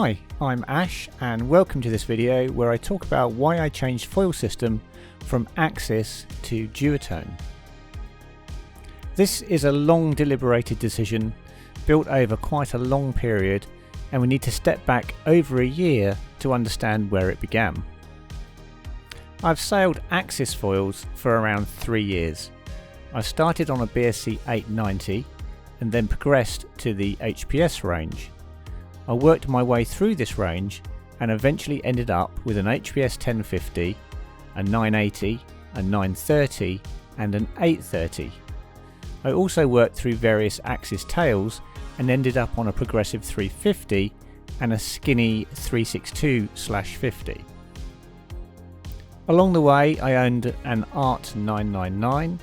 Hi, I'm Ash and welcome to this video where I talk about why I changed foil system from Axis to Duotone. This is a long deliberated decision built over quite a long period, and we need to step back over a year to understand where it began. I've sailed Axis foils for around 3 years. I started on a BSC 890 and then progressed to the HPS range. I worked my way through this range and eventually ended up with an HPS 1050, a 980, a 930 and an 830. I also worked through various Axis tails and ended up on a progressive 350 and a skinny 362/50. Along the way I owned an Art 999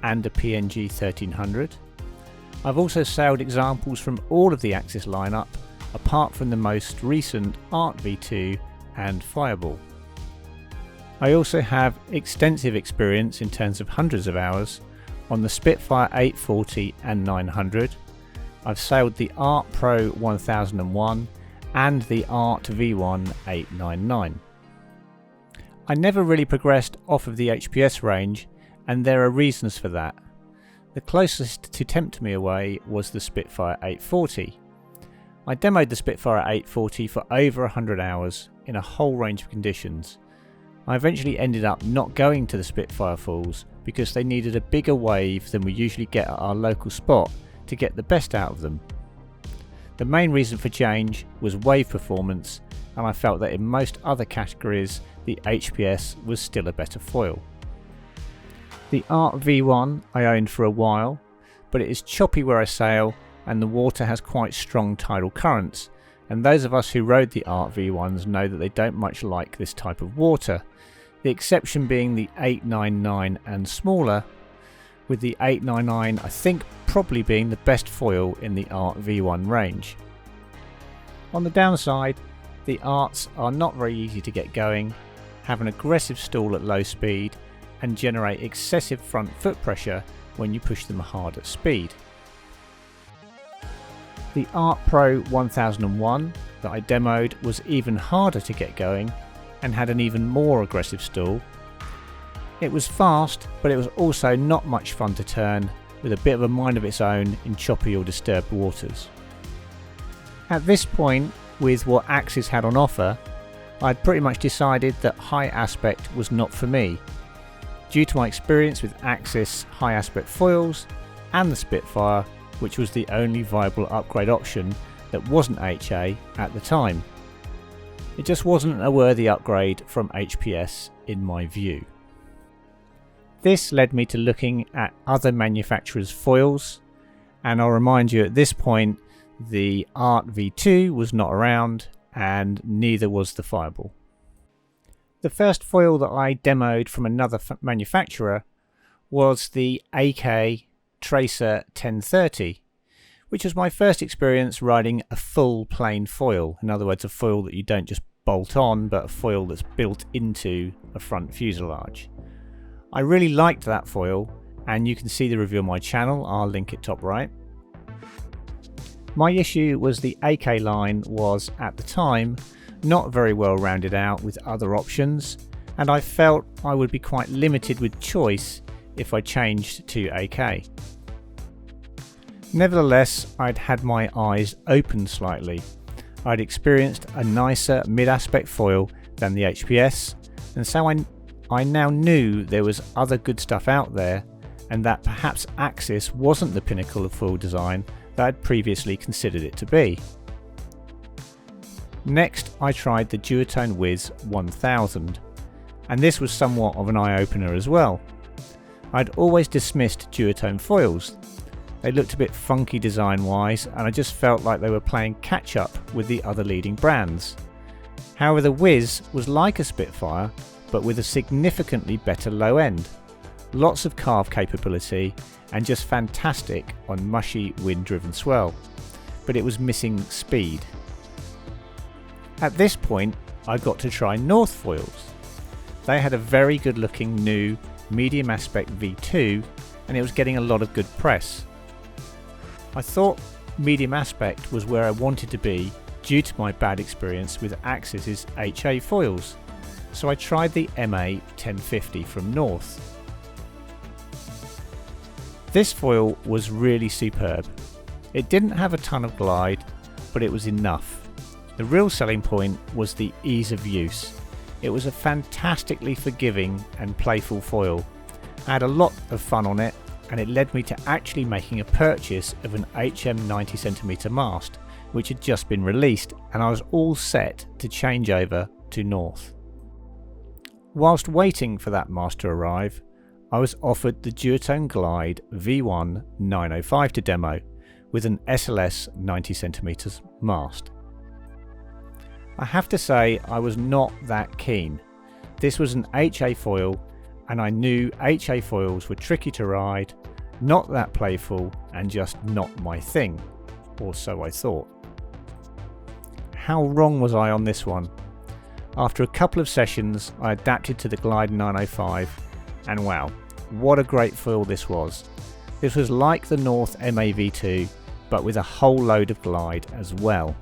and a PNG 1300. I've also sailed examples from all of the Axis lineup apart from the most recent Art V2 and Fireball. I also have extensive experience in terms of hundreds of hours on the Spitfire 840 and 900. I've sailed the Art Pro 1001 and the Art V1 899. I never really progressed off of the HPS range, and there are reasons for that. The closest to tempt me away was the Spitfire 840. I demoed the Spitfire 840 for over 100 hours in a whole range of conditions. I eventually ended up not going to the Spitfire falls because they needed a bigger wave than we usually get at our local spot to get the best out of them. The main reason for change was wave performance, and I felt that in most other categories the HPS was still a better foil. The Art V1 I owned for a while, but it is choppy where I sail and the water has quite strong tidal currents, and those of us who rode the Art V1s know that they don't much like this type of water, the exception being the 899 and smaller, with the 899 I think probably being the best foil in the Art V1 range. On the downside, the Arts are not very easy to get going, have an aggressive stall at low speed and generate excessive front foot pressure when you push them hard at speed. The Art Pro 1001 that I demoed was even harder to get going and had an even more aggressive stall. It was fast, but it was also not much fun to turn, with a bit of a mind of its own in choppy or disturbed waters. At this point, with what Axis had on offer, I'd pretty much decided that high aspect was not for me, due to my experience with Axis high aspect foils and the Spitfire, which was the only viable upgrade option that wasn't HA at the time. It just wasn't a worthy upgrade from HPS in my view. This led me to looking at other manufacturers' foils, and I'll remind you at this point the Art V2 was not around and neither was the Fireball. The first foil that I demoed from another manufacturer was the AK Tracer 1030, which was my first experience riding a full plain foil, in other words a foil that you don't just bolt on but a foil that's built into a front fuselage. I really liked that foil, and you can see the review on my channel, I'll link it top right. My issue was the AK line was, at the time, not very well rounded out with other options, and I felt I would be quite limited with choice if I changed to AK. Nevertheless, I'd had my eyes opened slightly. I'd experienced a nicer mid-aspect foil than the HPS, and so I now knew there was other good stuff out there, and that perhaps Axis wasn't the pinnacle of foil design that I'd previously considered it to be. Next, I tried the Duotone Whizz 1000, and this was somewhat of an eye-opener as well. I'd always dismissed Duotone foils. They looked a bit funky design-wise, and I just felt like they were playing catch-up with the other leading brands. However, the Whizz was like a Spitfire, but with a significantly better low end. Lots of carve capability, and just fantastic on mushy wind-driven swell, but it was missing speed. At this point, I got to try North foils. They had a very good looking new medium aspect V2, and it was getting a lot of good press. I thought medium aspect was where I wanted to be due to my bad experience with Axis's HA foils, so I tried the MA 1050 from North. This foil was really superb. It didn't have a ton of glide, but it was enough. The real selling point was the ease of use. It was a fantastically forgiving and playful foil. I had a lot of fun on it, and it led me to actually making a purchase of an HM 90cm mast, which had just been released, and I was all set to change over to North. Whilst waiting for that mast to arrive, I was offered the Duotone Glide V1 905 to demo with an SLS 90cm mast. I have to say I was not that keen. This was an HA foil, and I knew HA foils were tricky to ride, not that playful, and just not my thing, or so I thought. How wrong was I on this one? After a couple of sessions I adapted to the Glide 905, and wow, what a great foil this was. This was like the North MAV2, but with a whole load of glide as well.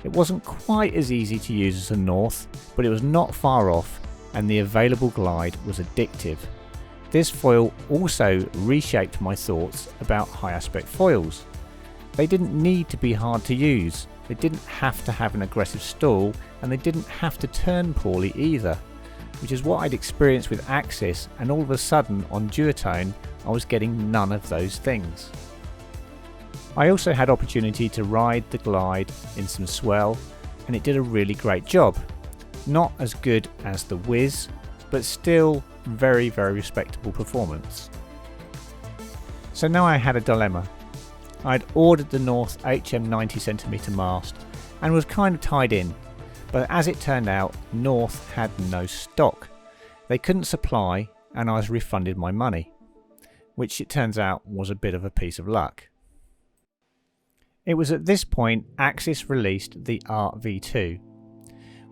It wasn't quite as easy to use as the North, but it was not far off, and the available glide was addictive. This foil also reshaped my thoughts about high aspect foils. They didn't need to be hard to use, they didn't have to have an aggressive stall, and they didn't have to turn poorly either, which is what I'd experienced with Axis, and all of a sudden on Duotone I was getting none of those things. I also had opportunity to ride the Glide in some swell, and it did a really great job. Not as good as the Whizz, but still very respectable performance. So now I had a dilemma. I'd ordered the North HM 90cm mast and was kind of tied in, but as it turned out, North had no stock. They couldn't supply, and I was refunded my money, which it turns out was a bit of a piece of luck. It was at this point Axis released the Art V2,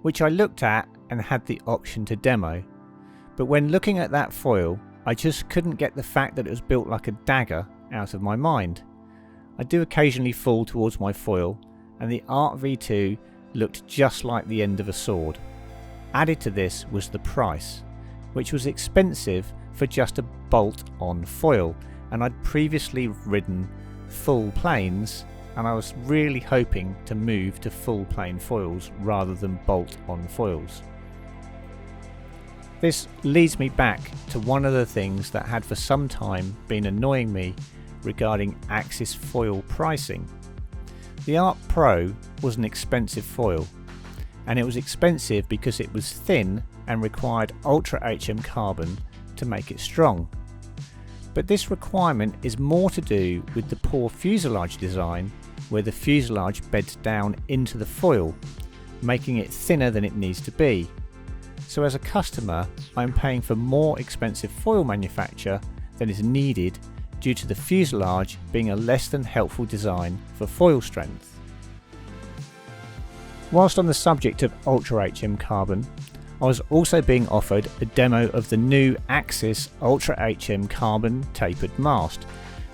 which I looked at and had the option to demo, but when looking at that foil I just couldn't get the fact that it was built like a dagger out of my mind. I do occasionally fall towards my foil, and the Art V2 looked just like the end of a sword. Added to this was the price, which was expensive for just a bolt-on foil, and I'd previously ridden full planes, and I was really hoping to move to full plane foils rather than bolt-on foils. This leads me back to one of the things that had for some time been annoying me regarding Axis foil pricing. The Art Pro was an expensive foil, and it was expensive because it was thin and required Ultra HM carbon to make it strong. But this requirement is more to do with the poor fuselage design, where the fuselage beds down into the foil, making it thinner than it needs to be. So as a customer, I'm paying for more expensive foil manufacture than is needed due to the fuselage being a less than helpful design for foil strength. Whilst on the subject of Ultra HM carbon, I was also being offered a demo of the new Axis Ultra HM carbon tapered mast,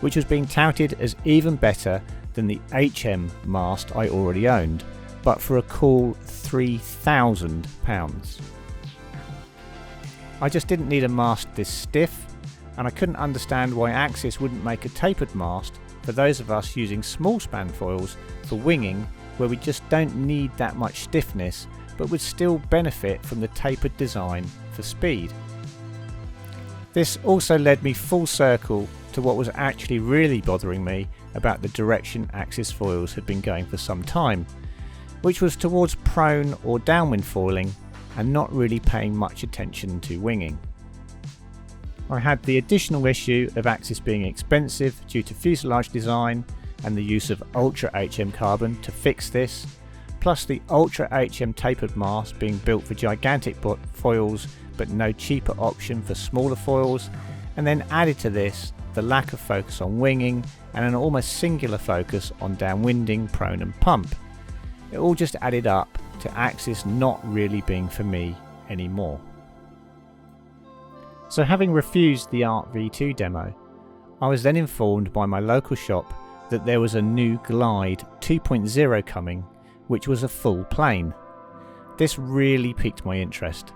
which was being touted as even better than the HM mast I already owned, but for a cool £3,000. I just didn't need a mast this stiff, and I couldn't understand why Axis wouldn't make a tapered mast for those of us using small span foils for winging, where we just don't need that much stiffness but would still benefit from the tapered design for speed. This also led me full circle to what was actually really bothering me about the direction Axis foils had been going for some time, which was towards prone or downwind foiling and not really paying much attention to winging. I had the additional issue of Axis being expensive due to fuselage design and the use of Ultra HM carbon to fix this, plus the Ultra HM tapered mast being built for gigantic foils but no cheaper option for smaller foils, and then added to this the lack of focus on winging and an almost singular focus on downwinding, prone and pump. It all just added up to Axis not really being for me anymore. So having refused the Art V2 demo, I was then informed by my local shop that there was a new Glide 2.0 coming, which was a full plane. This really piqued my interest.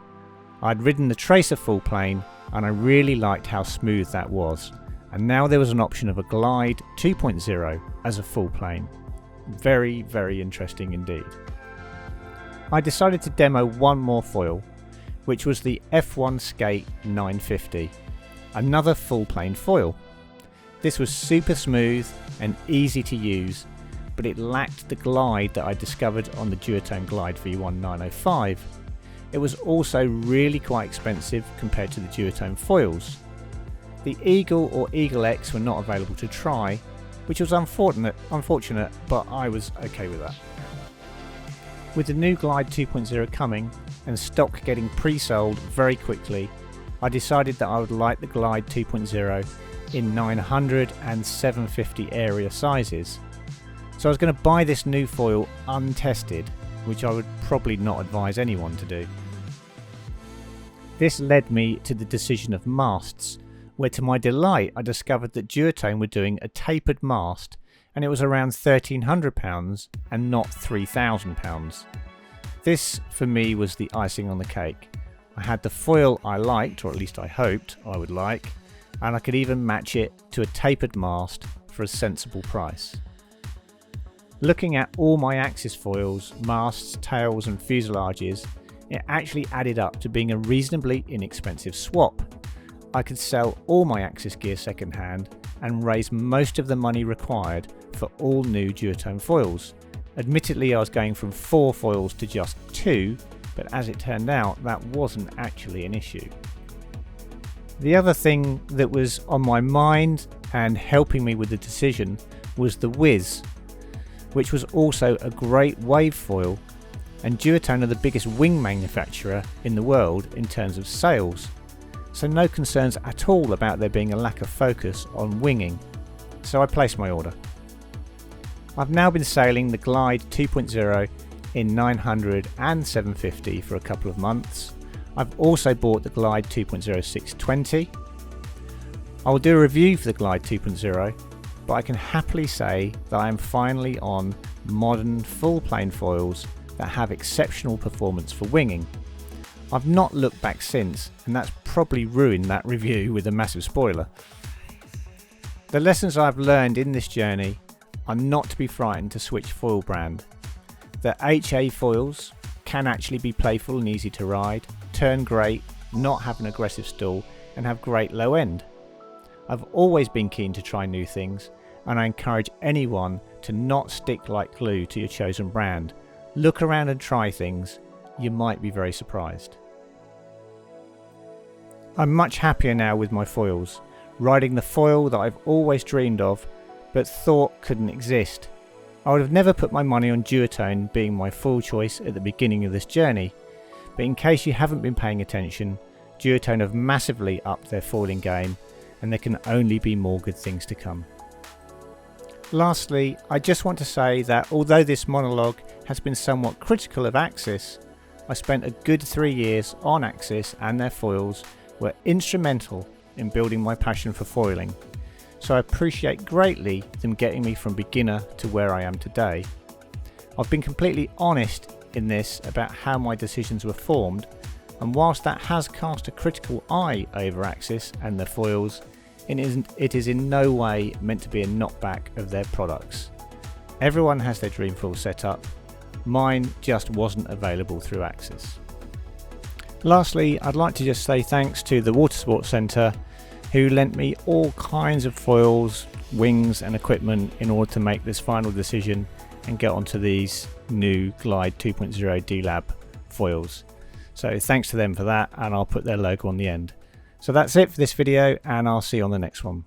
I'd ridden the Tracer full plane and I really liked how smooth that was, and now there was an option of a Glide 2.0 as a full plane. Very, very interesting indeed. I decided to demo one more foil, which was the F1 Skate 950, another full plane foil. This was super smooth and easy to use, but it lacked the glide that I discovered on the Duotone Glide V1 905. It was also really quite expensive compared to the Duotone foils. The Eagle or Eagle X were not available to try, which was unfortunate, but I was okay with that. With the new Glide 2.0 coming and stock getting pre-sold very quickly, I decided that I would like the Glide 2.0 in 900 and 750 area sizes. So I was going to buy this new foil untested, which I would probably not advise anyone to do. This led me to the decision of masts, where to my delight I discovered that Duotone were doing a tapered mast, and it was around £1,300 and not £3,000. This for me was the icing on the cake. I had the foil I liked, or at least I hoped I would like, and I could even match it to a tapered mast for a sensible price. Looking at all my Axis foils, masts, tails and fuselages, it actually added up to being a reasonably inexpensive swap. I could sell all my Axis gear second hand and raise most of the money required for all new Duotone foils. Admittedly, I was going from 4 foils to just 2, but as it turned out that wasn't actually an issue. The other thing that was on my mind and helping me with the decision was the Whizz, which was also a great wave foil, and Duotone are the biggest wing manufacturer in the world in terms of sales, so no concerns at all about there being a lack of focus on winging, so I placed my order. I've now been sailing the Glide 2.0 in 900 and 750 for a couple of months. I've also bought the Glide 2.0 620. I will do a review for the Glide 2.0, but I can happily say that I am finally on modern full plane foils that have exceptional performance for winging. I've not looked back since, and that's probably ruined that review with a massive spoiler. The lessons I've learned in this journey are not to be frightened to switch foil brand. The HA foils can actually be playful and easy to ride, turn great, not have an aggressive stall, and have great low end. I've always been keen to try new things, and I encourage anyone to not stick like glue to your chosen brand. Look around and try things, you might be very surprised. I'm much happier now with my foils, riding the foil that I've always dreamed of but thought couldn't exist. I would have never put my money on Duotone being my full choice at the beginning of this journey, but in case you haven't been paying attention, Duotone have massively upped their foiling game, and there can only be more good things to come. Lastly, I just want to say that although this monologue has been somewhat critical of Axis, I spent a good 3 years on Axis, and their foils were instrumental in building my passion for foiling, so I appreciate greatly them getting me from beginner to where I am today. I've been completely honest in this about how my decisions were formed, and whilst that has cast a critical eye over Axis and their foils, it is in no way meant to be a knockback of their products. Everyone has their dream foil set up, mine just wasn't available through Axis. Lastly, I'd like to just say thanks to the Water Sports Centre, who lent me all kinds of foils, wings and equipment in order to make this final decision and get onto these new Glide 2.0 D-Lab foils. So thanks to them for that, and I'll put their logo on the end. So that's it for this video, and I'll see you on the next one.